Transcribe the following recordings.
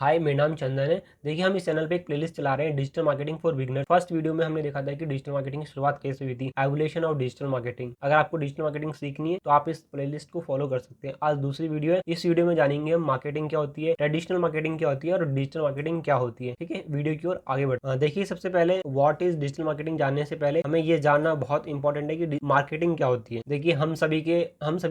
हाय, मेरा नाम चंदन है। देखिए, हम इस चैनल पे एक प्लेलिस्ट चला रहे हैं digital marketing for beginner. First video में हमने देखा था कि डिजिटल मार्केटिंग की शुरुआत कैसे हुई थी, एवोल्यूशन ऑफ डिजिटल मार्केटिंग। अगर आपको डिजिटल मार्केटिंग सीखनी है तो आप इस प्लेलिस्ट को फॉलो कर सकते हैं। आज दूसरी वीडियो है। इस वीडियो में जानेंगे हम मार्केटिंग क्या होती है, ट्रेडिशनल मार्केटिंग क्या होती है और डिजिटल मार्केटिंग क्या होती है। ठीक है, वीडियो की ओर आगे बढ़ते हैं। देखिए, सबसे पहले व्हाट इज डिजिटल मार्केटिंग जानने से पहले हमें ये जानना बहुत इंपॉर्टेंट है कि मार्केटिंग क्या होती है। देखिए, हम सभी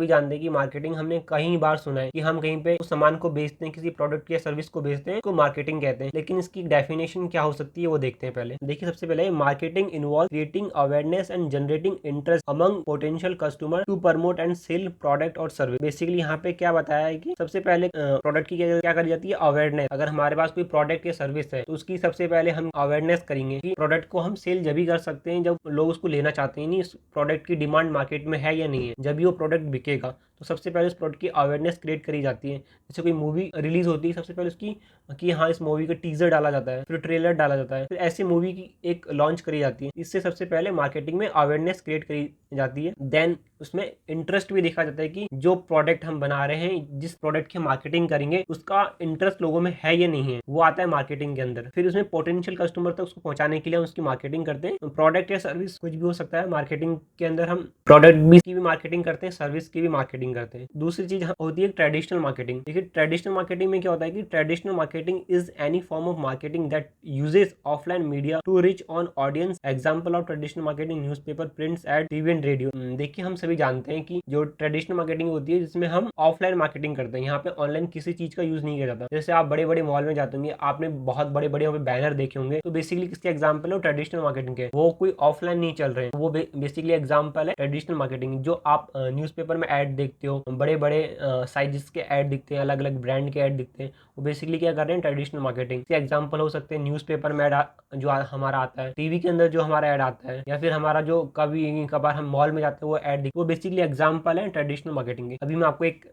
जानते हैं कि मार्केटिंग, हमने कई बार सुना है कि हम कहीं पे उस सामान को बेचते हैं, किसी प्रोडक्ट या सर्विस को बेचते हैं, तो मार्केटिंग कहते हैं। लेकिन इसकी डेफिनेशन क्या हो सकती है वो देखते हैं पहले। देखिए, सबसे पहले marketing involve creating awareness and generating interest among potential customer to promote and sell product और सर्विस। बेसिकली यहाँ पे क्या बताया है कि सबसे पहले प्रोडक्ट की क्या करी जाती है, अवेयरनेस। अगर हमारे पास कोई प्रोडक्ट या सर्विस है तो उसकी सबसे पहले हम अवेयरनेस करेंगे कि प्रोडक्ट को हम सेल जब भी कर सकते हैं जब लोग उसको लेना चाहते हैं, नहीं इस प्रोडक्ट की डिमांड मार्केट में है या नहीं है। जब भी वो प्रोडक्ट बिकेगा तो सबसे पहले उस प्रोडक्ट की अवेयरनेस क्रिएट करी जाती है। जैसे कोई मूवी रिलीज होती है, सबसे पहले उसकी कि हाँ इस मूवी का टीजर डाला जाता है, फिर ट्रेलर डाला जाता है, फिर ऐसी मूवी की एक लॉन्च करी जाती है। इससे सबसे पहले मार्केटिंग में अवेयरनेस क्रिएट करी जाती है। देन उसमें इंटरेस्ट भी देखा जाता है कि जो प्रोडक्ट हम बना रहे हैं, जिस प्रोडक्ट की मार्केटिंग करेंगे, उसका इंटरेस्ट लोगों में है या नहीं है, वो आता है मार्केटिंग के अंदर। फिर उसमें पोटेंशियल कस्टमर तक उसको पहुंचाने के लिए हम उसकी मार्केटिंग करते हैं। प्रोडक्ट या सर्विस कुछ भी हो सकता है, मार्केटिंग के अंदर हम प्रोडक्ट की भी मार्केटिंग करते हैं, सर्विस की भी मार्केटिंग करते हैं। दूसरी चीज होती है ट्रेडिशनल मार्केटिंग। देखिए, ट्रेडिशनल मार्केटिंग में क्या होता है कि traditional marketing is any form of marketing that uses offline media to reach on audience. Example of traditional marketing newspaper, prints, ad, TV and radio. देखिए, हम सभी जानते हैं कि जो ट्रेडिशनल मार्केटिंग होती है जिसमें हम ऑफलाइन मार्केटिंग करते हैं, यहाँ पे ऑनलाइन किसी चीज का यूज नहीं किया जाता। जैसे आप बड़े बड़े मॉल में जाते होंगे, आपने बहुत बड़े बड़े बैनर देखे होंगे, तो बेसिकली किसके एग्जाम्पल है, ट्रेडिशनल मार्केटिंग के। वो कोई ऑफलाइन नहीं चल रहे हैं, वो बेसिकली एग्जाम्पल है ट्रेडिशनल मार्केटिंग। जो आप न्यूज़पेपर में ऐड देखते हो, बड़े बड़े साइजेस के ऐड दिखते हैं, अलग अलग ब्रांड के ऐड दिखते हैं, वो बेसिकली क्या कर रहे हैं, ट्रेडिशनल मार्केटिंग के एग्जाम्पल हो सकते हैं। न्यूज़पेपर में जो हमारा आता है, टीवी के अंदर जो हमारा ऐड आता है, या फिर हमारा जो कभी कभार हम मॉल में जाते हैं वो ऐड वो बेसिकली एग्जाम्पल है ट्रेडिशनल मार्केटिंग के। अभी मैं आपको एक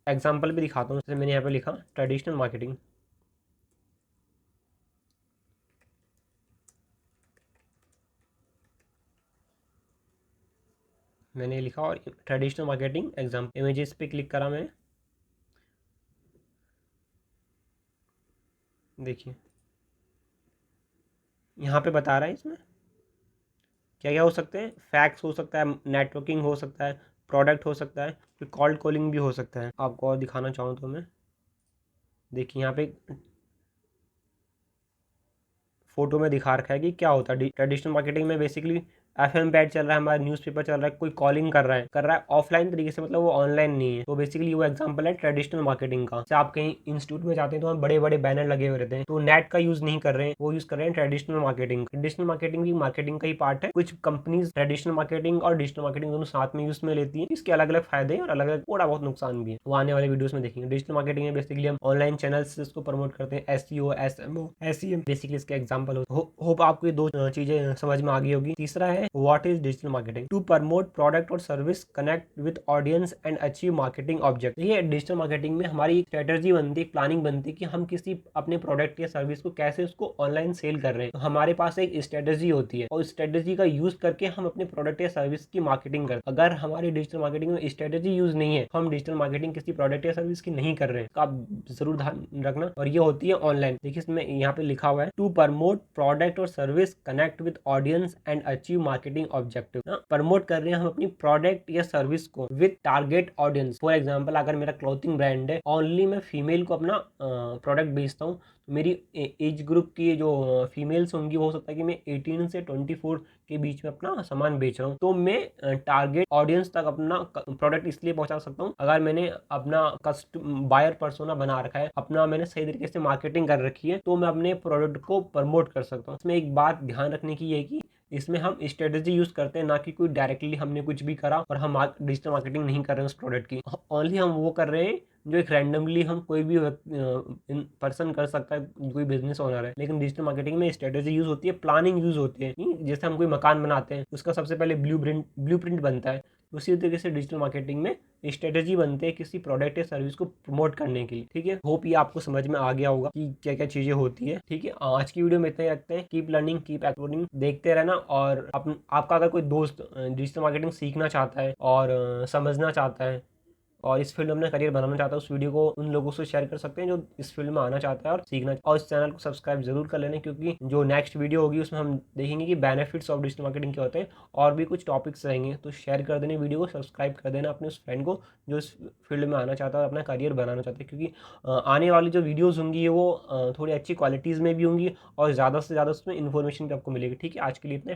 एग्जाम्पल भी दिखाता हूँ। जैसे मैंने यहाँ पे लिखा ट्रेडिशनल मार्केटिंग, मैंने लिखा और ट्रेडिशनल मार्केटिंग एग्जाम इमेजेस पे क्लिक करा मैंने। देखिए, यहाँ पे बता रहा है इसमें क्या क्या हो सकते हैं। फैक्स हो सकता है, नेटवर्किंग हो सकता है, प्रोडक्ट हो सकता है, फिर कॉल्ड कॉलिंग भी हो सकता है। आपको और दिखाना चाहूँ तो मैं, देखिए यहाँ पे फोटो में दिखा रखा है कि क्या होता है ट्रेडिशनल मार्केटिंग में। बेसिकली एफएम पैड चल रहा है, हमारा न्यूज़पेपर चल रहा है, कोई कॉलिंग कर रहा है ऑफलाइन तरीके से, मतलब वो ऑनलाइन नहीं है। तो बेसिकली वो एग्जांपल है ट्रेडिशनल मार्केटिंग का। जैसे आप कहीं इंस्टीट्यूट में जाते हैं तो वहाँ बड़े बड़े बैनर लगे हुए रहते हैं, तो नेट का यूज नहीं कर रहे हैं, वो यूज कर रहे हैं ट्रेडिशनल मार्केटिंग। ट्रेडिशनल मार्केटिंग भी मार्केटिंग का ही पार्ट है। कुछ कंपनीज ट्रेडिशनल मार्केटिंग और डिजिटल मार्केटिंग दोनों साथ में यूज में लेती है। इसके अलग अलग फायदे और अलग अलग थोड़ा बहुत नुकसान भी है, वो आने वाले वीडियोस में देखेंगे। डिजिटल मार्केटिंग में बेसिकली हम ऑनलाइन चैनल्स इसको प्रमोट करते हैं, एसईओ, एसएमओ, एसईएम बेसिकली इसके एग्जांपल होप आपको ये दो चीजें समझ में आ गई होगी। तीसरा है what is digital marketing, to promote product और service, connect with audience and achieve marketing object. ये डिजिटल मार्केटिंग में हमारी स्ट्रेटेजी बनती है, प्लानिंग बनती है कि हम किसी अपने प्रोडक्ट या सर्विस को कैसे उसको ऑनलाइन सेल कर रहे हैं। तो हमारे पास एक स्ट्रेटेजी होती है और स्ट्रेटेजी का यूज करके हम अपने प्रोडक्ट या सर्विस की मार्केटिंग करते हैं। अगर हमारी डिजिटल मार्केटिंग में स्ट्रेटेजी यूज नहीं है, हम डिजिटल मार्केटिंग किसी प्रोडक्ट या सर्विस की नहीं कर रहे हैं, तो आप जरूर ध्यान रखना। और ये होती है ऑनलाइन। देखिए, इसमें यहाँ पे लिखा हुआ है टू प्रमोट प्रोडक्ट और service, connect with audience and achieve marketing objective. Promote कर रहे हैं हम अपनी प्रोडक्ट या सर्विस को with target audience. For example, अगर मेरा क्लोथिंग ब्रांड है, ओनली मैं फीमेल को अपना प्रोडक्ट बेचता हूँ, तो मेरी एज ग्रुप की जो फीमेल्स होंगी, हो सकता है कि मैं 18 से 24 के बीच में अपना सामान बेच रहा हूँ, तो मैं टारगेट ऑडियंस तक अपना प्रोडक्ट इसलिए पहुंचा सकता हूँ अगर मैंने अपना बायर पर्सोना बना रखा है, अपना मैंने सही तरीके से मार्केटिंग कर रखी है, तो मैं अपने प्रोडक्ट को प्रमोट कर सकता हूँ। इसमें एक बात ध्यान रखने की है कि इसमें हम स्ट्रेटेजी यूज करते हैं, ना कि कोई डायरेक्टली हमने कुछ भी करा और हम डिजिटल मार्केटिंग नहीं कर रहे हैं उस प्रोडक्ट की। ओनली हम वो कर रहे हैं जो एक रैंडमली हम कोई भी पर्सन कर सकता है, कोई बिजनेस ओनर है। लेकिन डिजिटल मार्केटिंग में स्ट्रेटेजी यूज होती है, प्लानिंग यूज होती है। जैसे हम कोई मकान बनाते हैं, उसका सबसे पहले ब्लूप्रिंट बनता है, उसी तरीके से डिजिटल मार्केटिंग में स्ट्रेटेजी बनते हैं किसी प्रोडक्ट या सर्विस को प्रमोट करने के लिए। ठीक है, होप ये आपको समझ में आ गया होगा कि क्या क्या चीजें होती है। ठीक है, आज की वीडियो में इतना ही रखते हैं। कीप लर्निंग, कीप एक्सप्लोरिंग, देखते रहना। और आपका अगर कोई दोस्त डिजिटल मार्केटिंग सीखना चाहता है और समझना चाहता है और इस फील्ड में अपना करियर बनाना चाहता है उस वीडियो को उन लोगों से शेयर कर सकते हैं जो इस फील्ड में आना चाहता है और सीखना। और इस चैनल को सब्सक्राइब जरूर कर लेना, क्योंकि जो नेक्स्ट वीडियो होगी उसमें हम देखेंगे कि बेनिफिट्स ऑफ डिजिटल मार्केटिंग क्या होते हैं और भी कुछ टॉपिक्स रहेंगे। तो शेयर कर देना वीडियो को, सब्सक्राइब कर देना अपने उस फ्रेंड को जो इस फील्ड में आना चाहता है और अपना करियर बनाना चाहता है, क्योंकि आने वाली जो वीडियोज़ होंगी वो थोड़ी अच्छी क्वालिटीज़ में भी होंगी और ज़्यादा से ज़्यादा उसमें इन्फॉर्मेशन भी आपको मिलेगी। ठीक है, आज के लिए इतना।